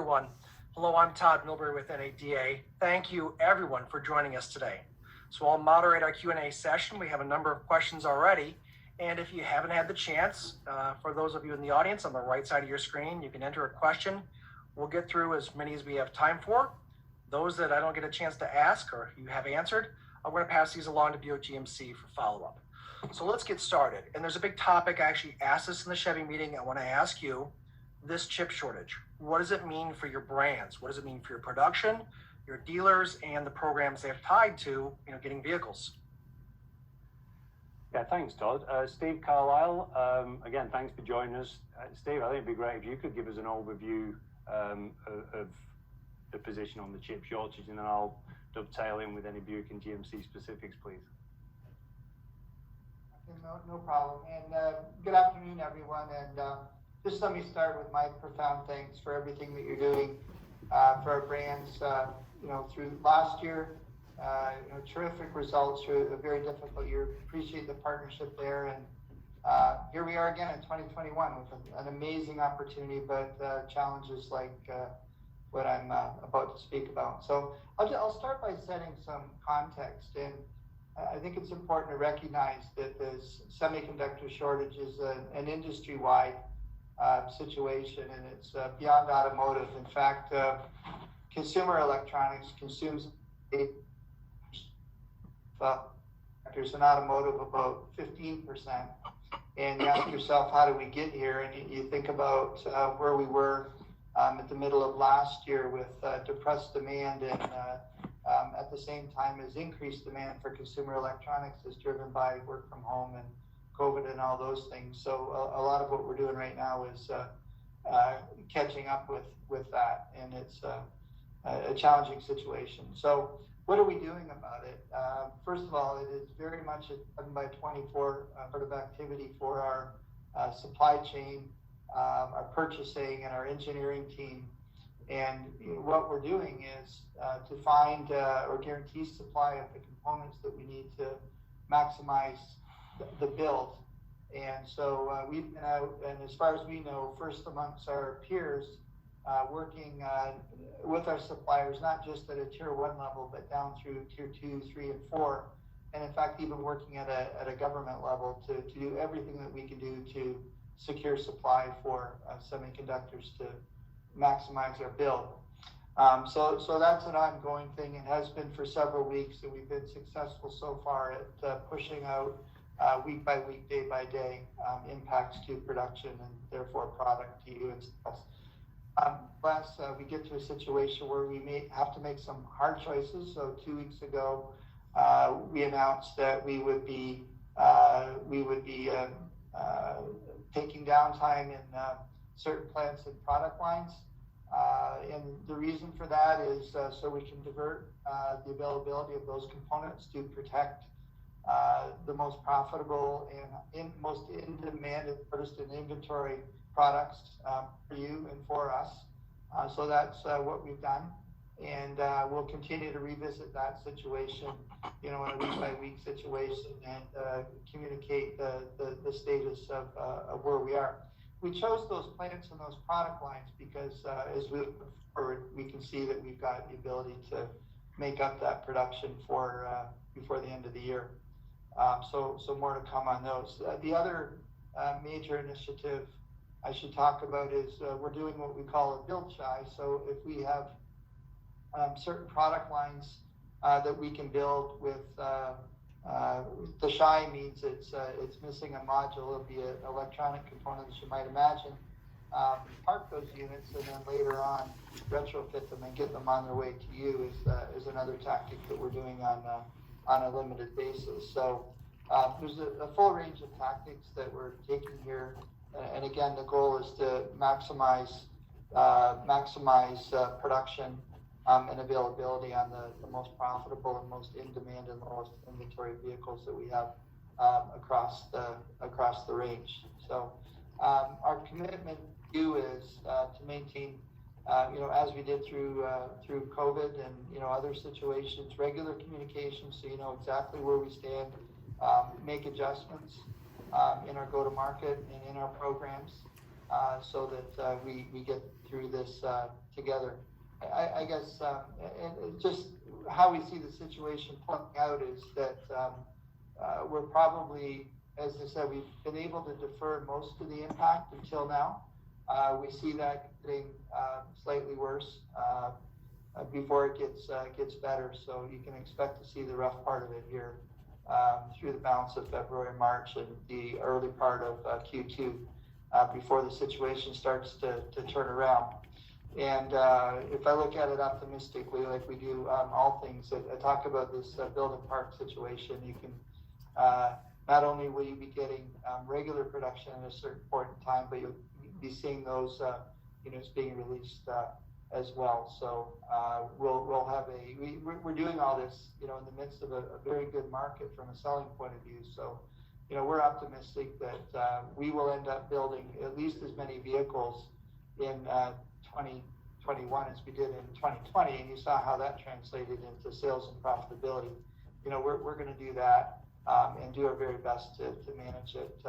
everyone. Hello, I'm Todd Milbury with NADA. Thank you, everyone, for joining us today. So I'll moderate our Q&A session. We have a number of questions already. And if you haven't had the chance, for those of you in the audience on the right side of your screen, you can enter a question. We'll get through as many as we have time for. Those that I don't get a chance to ask or you have answered, I'm going to pass these along to Buick GMC for follow-up. So let's get started. And there's a big topic. I actually asked this in the Chevy meeting. I want to ask you, this chip shortage, what does it mean for your brands? What does it mean for your production, your dealers, and the programs they have tied to, getting vehicles? Yeah, thanks, Todd. Steve Carlisle, again, thanks for joining us. Steve, I think it'd be great if you could give us an overview of the position on the chip shortage, and then I'll dovetail in with any Buick and GMC specifics, please. No problem. And good afternoon, everyone. And just let me start with my profound thanks for everything that you're doing for our brands. Through last year, terrific results through a very difficult year. Appreciate the partnership there. And here we are again in 2021 with an amazing opportunity, but challenges like what I'm about to speak about. So I'll start by setting some context. And I think it's important to recognize that this semiconductor shortage is an industry-wide situation, and it's beyond automotive. In fact, consumer electronics consumes there's an automotive about 15%. And you ask yourself, how do we get here? And you think about where we were at the middle of last year with depressed demand, and at the same time as increased demand for consumer electronics is driven by work from home and COVID and all those things. So a lot of what we're doing right now is catching up with that, and it's a challenging situation. So what are we doing about it? First of all, it is very much a 7x24 sort of activity for our supply chain, our purchasing, and our engineering team. And what we're doing is to find or guarantee supply of the components that we need to maximize the build. And so we've been out, and as far as we know, first amongst our peers, working with our suppliers, not just at a tier 1 level, but down through tier 2, 3, and 4. And in fact, even working at a government level to do everything that we can do to secure supply for semiconductors to maximize our build. So that's an ongoing thing. It has been for several weeks, and we've been successful so far at pushing out week by week, day by day, impacts to production and therefore product to you and stuff. Unless we get to a situation where we may have to make some hard choices. So 2 weeks ago, we announced that we would be taking downtime in certain plants and product lines. And the reason for that is so we can divert the availability of those components to protect the most profitable and most in-demand and first in inventory products for you and for us. So that's what we've done. And we'll continue to revisit that situation, in a week-by-week situation, and communicate the status of where we are. We chose those plants and those product lines because as we look forward, we can see that we've got the ability to make up that production for before the end of the year. So more to come on those. The other major initiative I should talk about is we're doing what we call a build shy. So if we have certain product lines that we can build with the shy means it's missing a module. It'll be an electronic component, as you might imagine. Park those units and then later on retrofit them and get them on their way to you is another tactic that we're doing on a limited basis. So there's a full range of tactics that we're taking here. And again, the goal is to maximize production and availability on the most profitable and most in-demand and lowest inventory vehicles that we have across the range. So our commitment to you is to maintain, as we did through COVID and other situations, regular communication, so you know exactly where we stand, make adjustments in our go-to-market and in our programs, so that we get through this together. I guess, and just how we see the situation playing out is that we're probably, as I said, we've been able to defer most of the impact until now. We see that getting slightly worse before it gets better. So you can expect to see the rough part of it here through the balance of February, March, and the early part of Q2 before the situation starts to turn around. And if I look at it optimistically, like we do all things, I talk about this build and park situation. You can not only will you be getting regular production at a certain point in time, but you'll be seeing those units being released as well. So we'll have we're doing all this, in the midst of a very good market from a selling point of view. So, we're optimistic that we will end up building at least as many vehicles in 2021 as we did in 2020, and you saw how that translated into sales and profitability. We're going to do that and do our very best to manage it.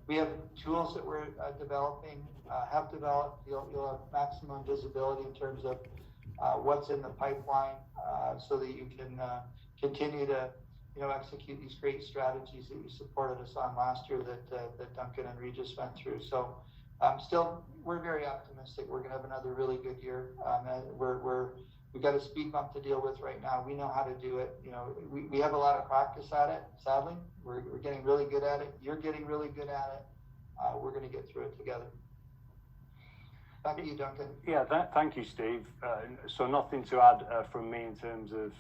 We have tools that we're developing, have developed. You'll have maximum visibility in terms of what's in the pipeline, so that you can continue to execute these great strategies that you supported us on last year that Duncan and Regis went through. So still, we're very optimistic. We're going to have another really good year. We've got a speed bump to deal with right now. We know how to do it. We have a lot of practice at it, sadly. We're getting really good at it. You're getting really good at it. We're going to get through it together. Back to you, Duncan. Yeah, thank you, Steve. So nothing to add from me in terms of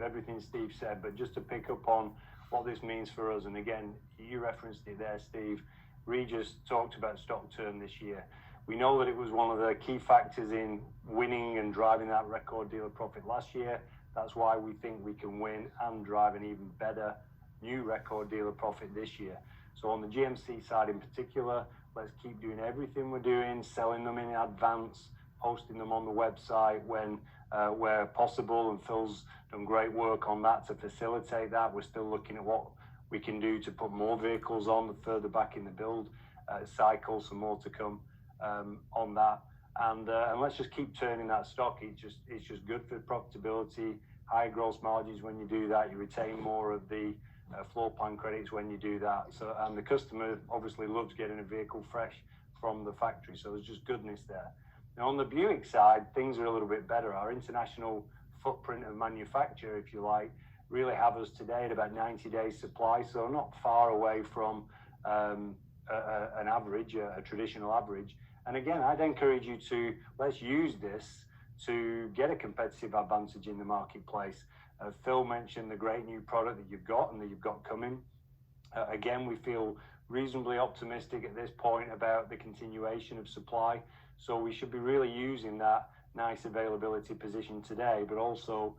everything Steve said, but just to pick up on what this means for us. And again, you referenced it there, Steve. Regis talked about stock turn this year. We know that it was one of the key factors in winning and driving that record dealer profit last year. That's why we think we can win and drive an even better new record dealer profit this year. So on the GMC side in particular, let's keep doing everything we're doing, selling them in advance, posting them on the website where possible, and Phil's done great work on that to facilitate that. We're still looking at what we can do to put more vehicles on the further back in the build cycle, some more to come on that, and let's just keep turning that stock. It's just good for profitability, high gross margins when you do that. You retain more of the floor plan credits when you do that. So, and the customer obviously loves getting a vehicle fresh from the factory. So there's just goodness there. Now on the Buick side, things are a little bit better. Our international footprint of manufacture, if you like, really have us today at about 90 days supply. So not far away from an average, a traditional average. And again, I'd encourage you to let's use this to get a competitive advantage in the marketplace. Phil mentioned the great new product that you've got and that you've got coming. Again, we feel reasonably optimistic at this point about the continuation of supply. So we should be really using that nice availability position today, but also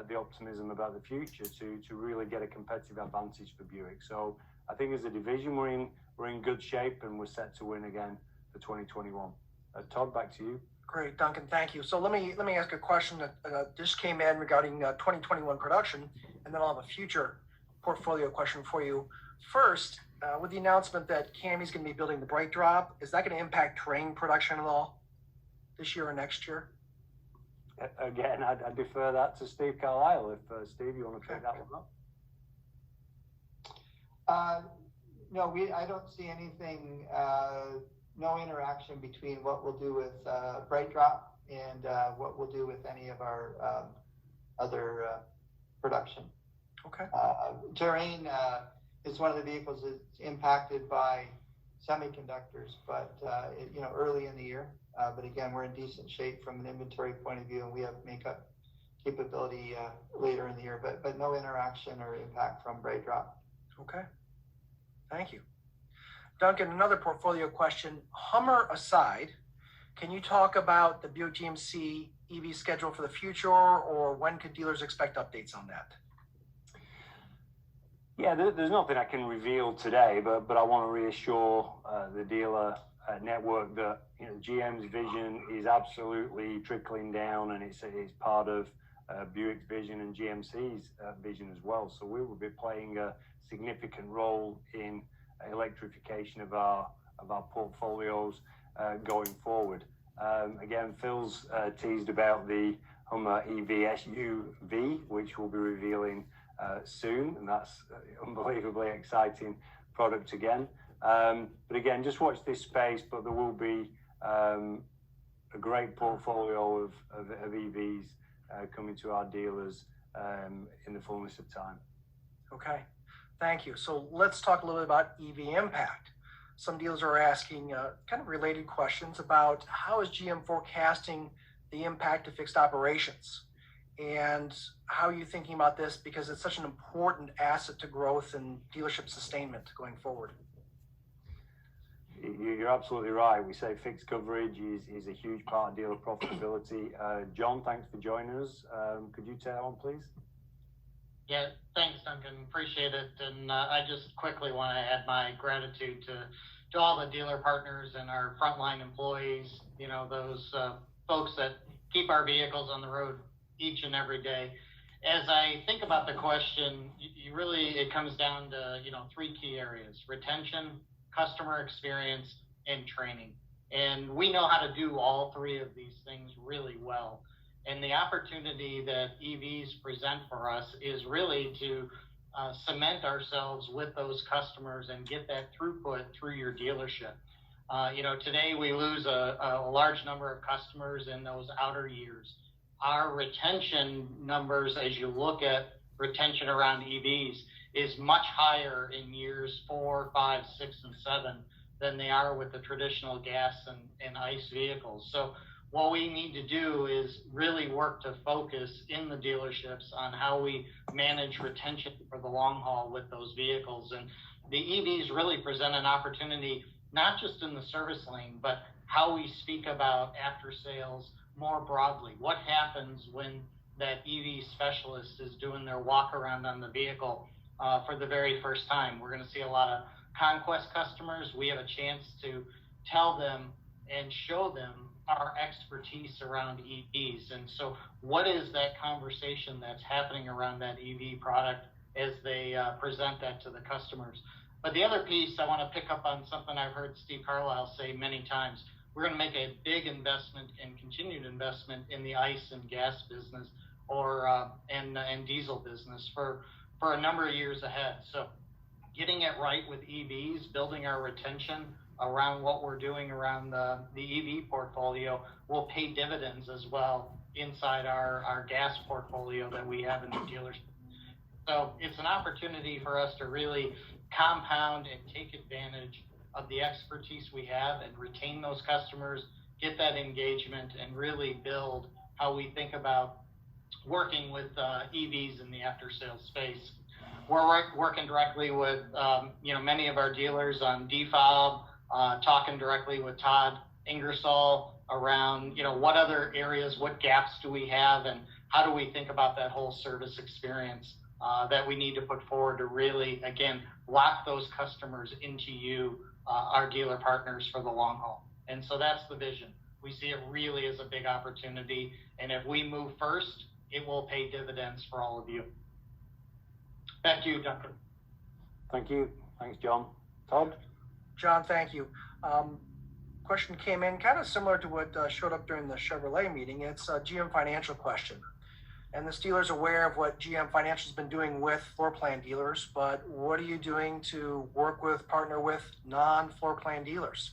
the optimism about the future to really get a competitive advantage for Buick. So I think as a division, we're in good shape and we're set to win again for 2021. Todd, back to you. Great, Duncan, thank you. So let me ask a question that just came in regarding 2021 production, and then I'll have a future portfolio question for you. First, with the announcement that Cammie's going to be building the brake drop, is that going to impact Terrain production at all this year or next year? Again, I'd defer that to Steve Carlisle. If Steve, you want to take that one up? No, I don't see anything. No interaction between what we'll do with brake drop and what we'll do with any of our other production. Okay. Terrain is one of the vehicles that's impacted by semiconductors, but early in the year. But again, we're in decent shape from an inventory point of view, and we have makeup capability later in the year, but no interaction or impact from brake drop. Okay. Thank you. Duncan, another portfolio question. Hummer aside, can you talk about the Buick GMC EV schedule for the future, or when could dealers expect updates on that? Yeah, there's nothing I can reveal today, but I want to reassure the dealer network that GM's vision is absolutely trickling down, and it's part of Buick's vision and GMC's vision as well. So we will be playing a significant role in electrification of our portfolios. going forward. Again, Phil's teased about the Hummer EV SUV, which we'll be revealing soon, and that's unbelievably exciting product again. But again, just watch this space, but there will be a great portfolio of EVs coming to our dealers in the fullness of time. Okay, thank you. So let's talk a little bit about EV impact. Some dealers are asking kind of related questions about how is GM forecasting the impact of fixed operations, and how are you thinking about this, because it's such an important asset to growth and dealership sustainment going forward. You're absolutely right. We say fixed coverage is a huge part of dealer profitability. John, thanks for joining us. Could you take that one, please? Yeah, thanks, Duncan. Appreciate it. And I just quickly want to add my gratitude to all the dealer partners and our frontline employees, you know, those folks that keep our vehicles on the road each and every day. As I think about the question, it comes down to, you know, three key areas: retention, customer experience, and training. And we know how to do all three of these things really well. And the opportunity that EVs present for us is really to cement ourselves with those customers and get that throughput through your dealership. You know, today we lose a large number of customers in those outer years. Our retention numbers, as you look at retention around EVs, is much higher in years 4, 5, 6, and 7 than they are with the traditional gas and ICE vehicles. So what we need to do is really work to focus in the dealerships on how we manage retention for the long haul with those vehicles. And the EVs really present an opportunity, not just in the service lane, but how we speak about after sales more broadly. What happens when that EV specialist is doing their walk around on the vehicle for the very first time? We're going to see a lot of conquest customers. We have a chance to tell them and show them our expertise around EVs. And so what is that conversation that's happening around that EV product as they present that to the customers? But the other piece, I want to pick up on something I've heard Steve Carlisle say many times. We're going to make a big investment and continued investment in the ICE and gas business and diesel business for a number of years ahead. So getting it right with EVs, building our retention around what we're doing around the EV portfolio will pay dividends as well inside our gas portfolio that we have in the dealership. So it's an opportunity for us to really compound and take advantage of the expertise we have and retain those customers, get that engagement, and really build how we think about working with EVs in the after-sales space. We're working directly with many of our dealers on DFOB, talking directly with Todd Ingersoll around what other areas, what gaps do we have, and how do we think about that whole service experience that we need to put forward to really, again, lock those customers into our dealer partners for the long haul. And so that's the vision. We see it really as a big opportunity, and if we move first, it will pay dividends for all of you. Back to you, Duncan. Thank you. Thanks, John. Todd? John, thank you. Question came in kind of similar to what showed up during the Chevrolet meeting. It's a GM Financial question. And this dealer's aware of what GM Financial's been doing with floor plan dealers, but what are you doing to partner with non-floor plan dealers?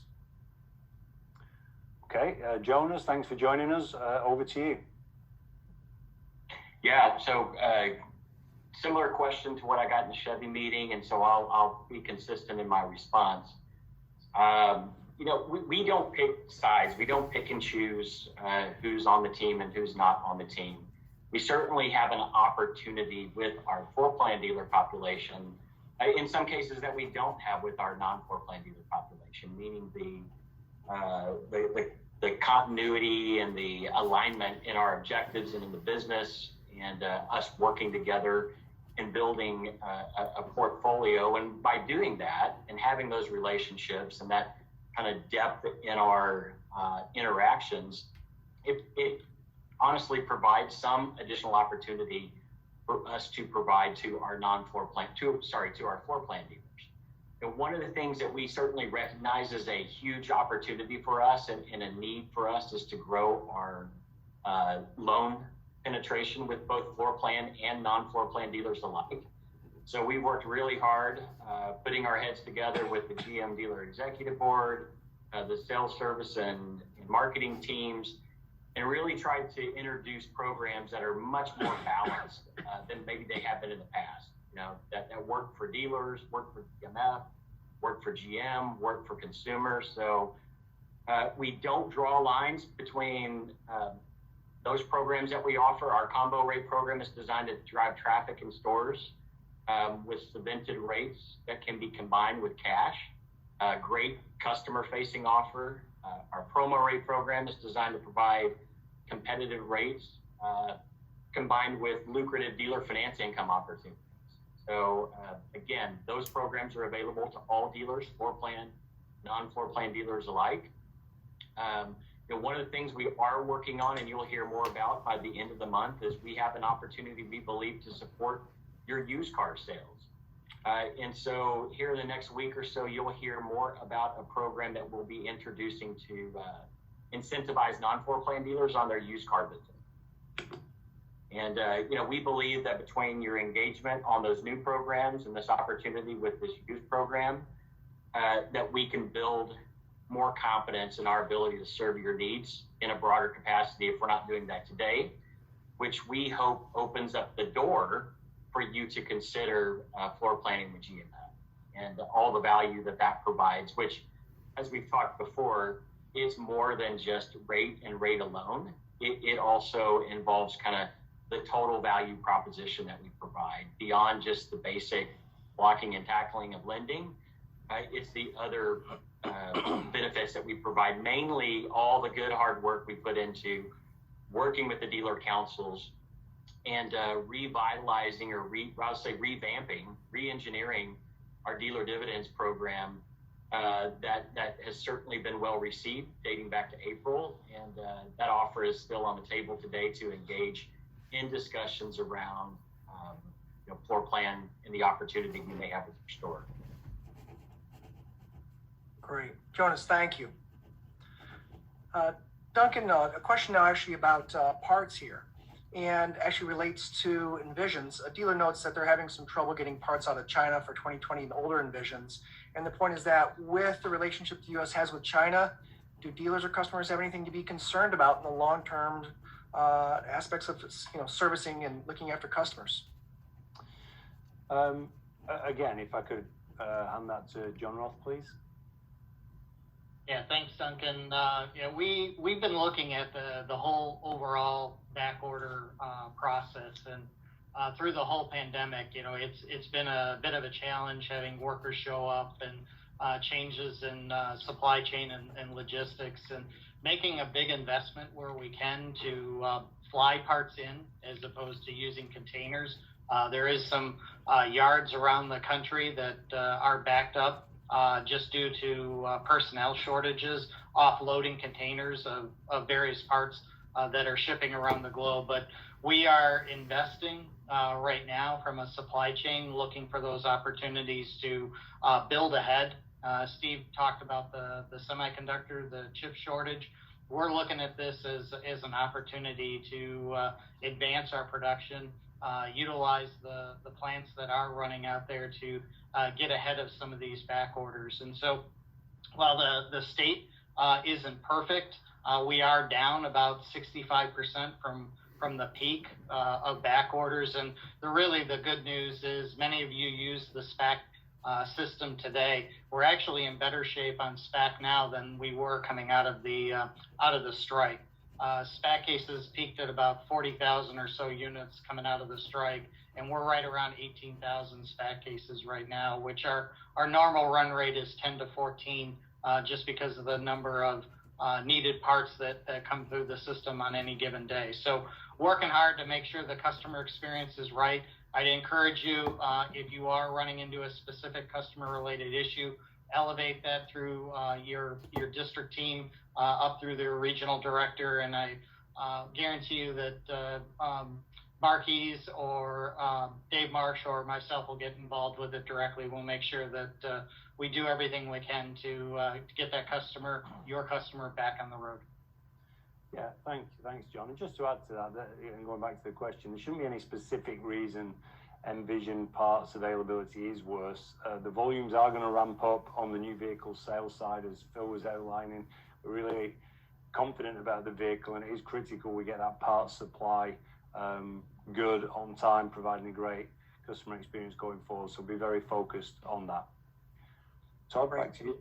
Okay, Jonas, thanks for joining us. Over to you. Yeah, so similar question to what I got in the Chevy meeting, and so I'll be consistent in my response. We don't pick sides. We don't pick and choose who's on the team and who's not on the team. We certainly have an opportunity with our floor plan dealer population, in some cases that we don't have with our non-floor plan dealer population, meaning the continuity and the alignment in our objectives and in the business, and us working together and building a portfolio. And by doing that and having those relationships and that kind of depth in our interactions, it honestly provides some additional opportunity for us to provide to our to our floor plan dealers. one of the things that we certainly recognize as a huge opportunity for us and a need for us is to grow our loan penetration with both floor plan and non-floor plan dealers alike. So we worked really hard putting our heads together with the GM Dealer Executive Board, the sales service and marketing teams, and really tried to introduce programs that are much more balanced than maybe they have been in the past. That work for dealers, work for DMF, work for GM, work for consumers. So we don't draw lines between those programs that we offer. Our combo rate program is designed to drive traffic in stores with subvented rates that can be combined with cash. Great customer-facing offer. Our promo rate program is designed to provide competitive rates combined with lucrative dealer finance income opportunities. So again, those programs are available to all dealers, floor plan, non-floor plan dealers alike. One of the things we are working on, and you'll hear more about by the end of the month, is we have an opportunity, we believe, to support your used car sales. And so here in the next week or so, you'll hear more about a program that we'll be introducing to incentivize non-floor plan dealers on their used car business. And, we believe that between your engagement on those new programs and this opportunity with this youth program, that we can build more confidence in our ability to serve your needs in a broader capacity if we're not doing that today, which we hope opens up the door for you to consider floor planning with GMF and all the value that provides, which, as we've talked before, is more than just rate and rate alone. It also involves kind of the total value proposition that we provide beyond just the basic blocking and tackling of lending. It's the other benefits that we provide, mainly all the good hard work we put into working with the dealer councils and revitalizing or revamping, re-engineering our dealer dividends program that has certainly been well received dating back to April. And that offer is still on the table today to engage in discussions around floor plan and the opportunity you may have with your store. Great. Jonas, thank you. Duncan, a question now actually about parts here, and actually relates to Envisions. A dealer notes that they're having some trouble getting parts out of China for 2020 and older Envisions. And the point is that with the relationship the U.S. has with China, do dealers or customers have anything to be concerned about in the long-term aspects of servicing and looking after customers? Again, if I could hand that to John Roth, please. Yeah, thanks, Duncan. We've been looking at the whole overall back order process, and through the whole pandemic, it's been a bit of a challenge having workers show up and changes in supply chain and logistics, and making a big investment where we can to fly parts in as opposed to using containers. There is some yards around the country that are backed up just due to personnel shortages, offloading containers of various parts that are shipping around the globe. But we are investing right now from a supply chain, looking for those opportunities to build ahead. Steve talked about the semiconductor, the chip shortage. We're looking at this as an opportunity to advance our production, utilize the plants that are running out there to get ahead of some of these back orders. And so while the state isn't perfect, we are down about 65% from the peak of back orders. And the good news is many of you use the SPAC system today. We're actually in better shape on SPAC now than we were coming out of the strike. SPAC cases peaked at about 40,000 or so units coming out of the strike, and we're right around 18,000 SPAC cases right now, which our normal run rate is 10 to 14, just because of the number of needed parts that come through the system on any given day. So working hard to make sure the customer experience is right. I'd encourage you, if you are running into a specific customer-related issue, elevate that through your district team up through their regional director, and I guarantee you that Marquise or Dave Marsh or myself will get involved with it directly. We'll make sure that we do everything we can to get that customer, your customer, back on the road. Yeah, thanks, John. And just to add to that, and going back to the question, there shouldn't be any specific reason Envision parts availability is worse. The volumes are going to ramp up on the new vehicle sales side, as Phil was outlining. We're really confident about the vehicle, and it is critical we get that parts supply good, on time, providing a great customer experience going forward. So be very focused on that. Todd, back to you.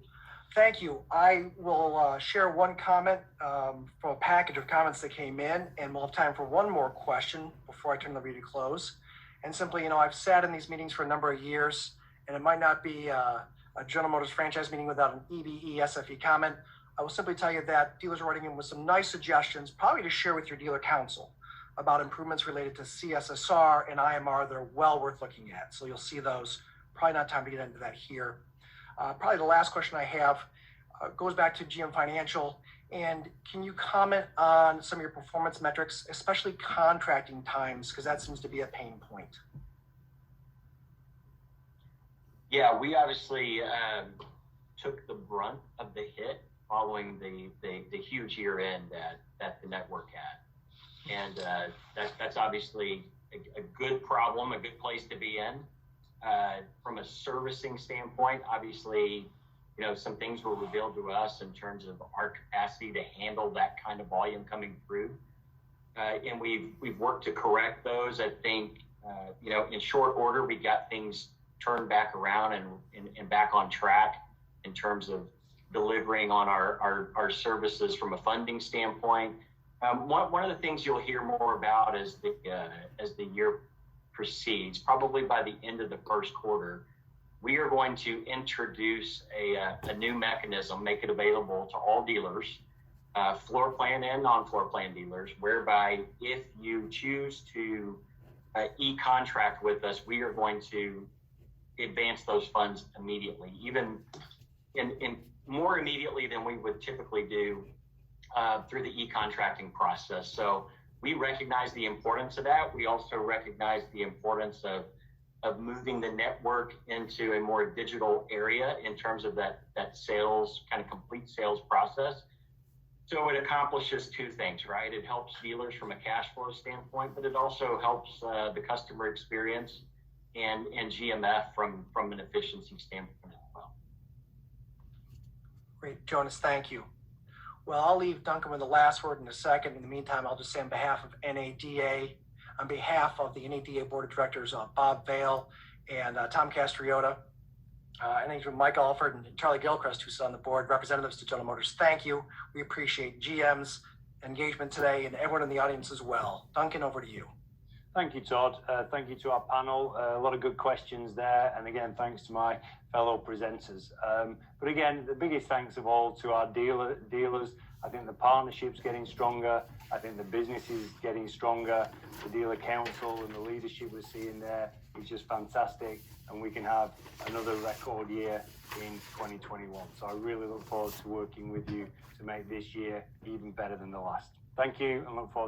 Thank you. I will share one comment from a package of comments that came in, and we'll have time for one more question before I turn the meeting to close. And simply, I've sat in these meetings for a number of years, and it might not be a General Motors franchise meeting without an EBE SFE comment. I will simply tell you that dealers are writing in with some nice suggestions, probably to share with your dealer council, about improvements related to CSSR and IMR that are well worth looking at. So you'll see those. Probably not time to get into that here. Probably the last question I have goes back to GM Financial. And can you comment on some of your performance metrics, especially contracting times, because that seems to be a pain point? Yeah, we obviously took the brunt of the hit following the huge year end that the network had. And that's obviously a good problem, a good place to be in. From a servicing standpoint, obviously, some things were revealed to us in terms of our capacity to handle that kind of volume coming through. And we've worked to correct those. I think, in short order, we got things turned back around and back on track in terms of delivering on our services from a funding standpoint. One of the things you'll hear more about as the year proceeds, probably by the end of the first quarter, we are going to introduce a new mechanism, make it available to all dealers, floor plan and non-floor plan dealers, whereby if you choose to e-contract with us, we are going to advance those funds immediately, even in more immediately than we would typically do through the e-contracting process. So we recognize the importance of that. We also recognize the importance of moving the network into a more digital area in terms of that sales, kind of complete sales process. So it accomplishes two things, right? It helps dealers from a cash flow standpoint, but it also helps the customer experience and GMF from an efficiency standpoint as well. Great, Jonas, thank you. Well, I'll leave Duncan with the last word in a second. In the meantime, I'll just say on behalf of NADA, on behalf of the NADA Board of Directors, Bob Vail and Tom Castriota, and Mike Alford and Charlie Gilchrist, who's on the board, representatives to General Motors, thank you. We appreciate GM's engagement today and everyone in the audience as well. Duncan, over to you. Thank you, Todd. Thank you to our panel. A lot of good questions there. And again, thanks to my fellow presenters. But again, the biggest thanks of all to our dealers. I think the partnership's getting stronger. I think the business is getting stronger. The dealer council and the leadership we're seeing there is just fantastic. And we can have another record year in 2021. So I really look forward to working with you to make this year even better than the last. Thank you, and look forward to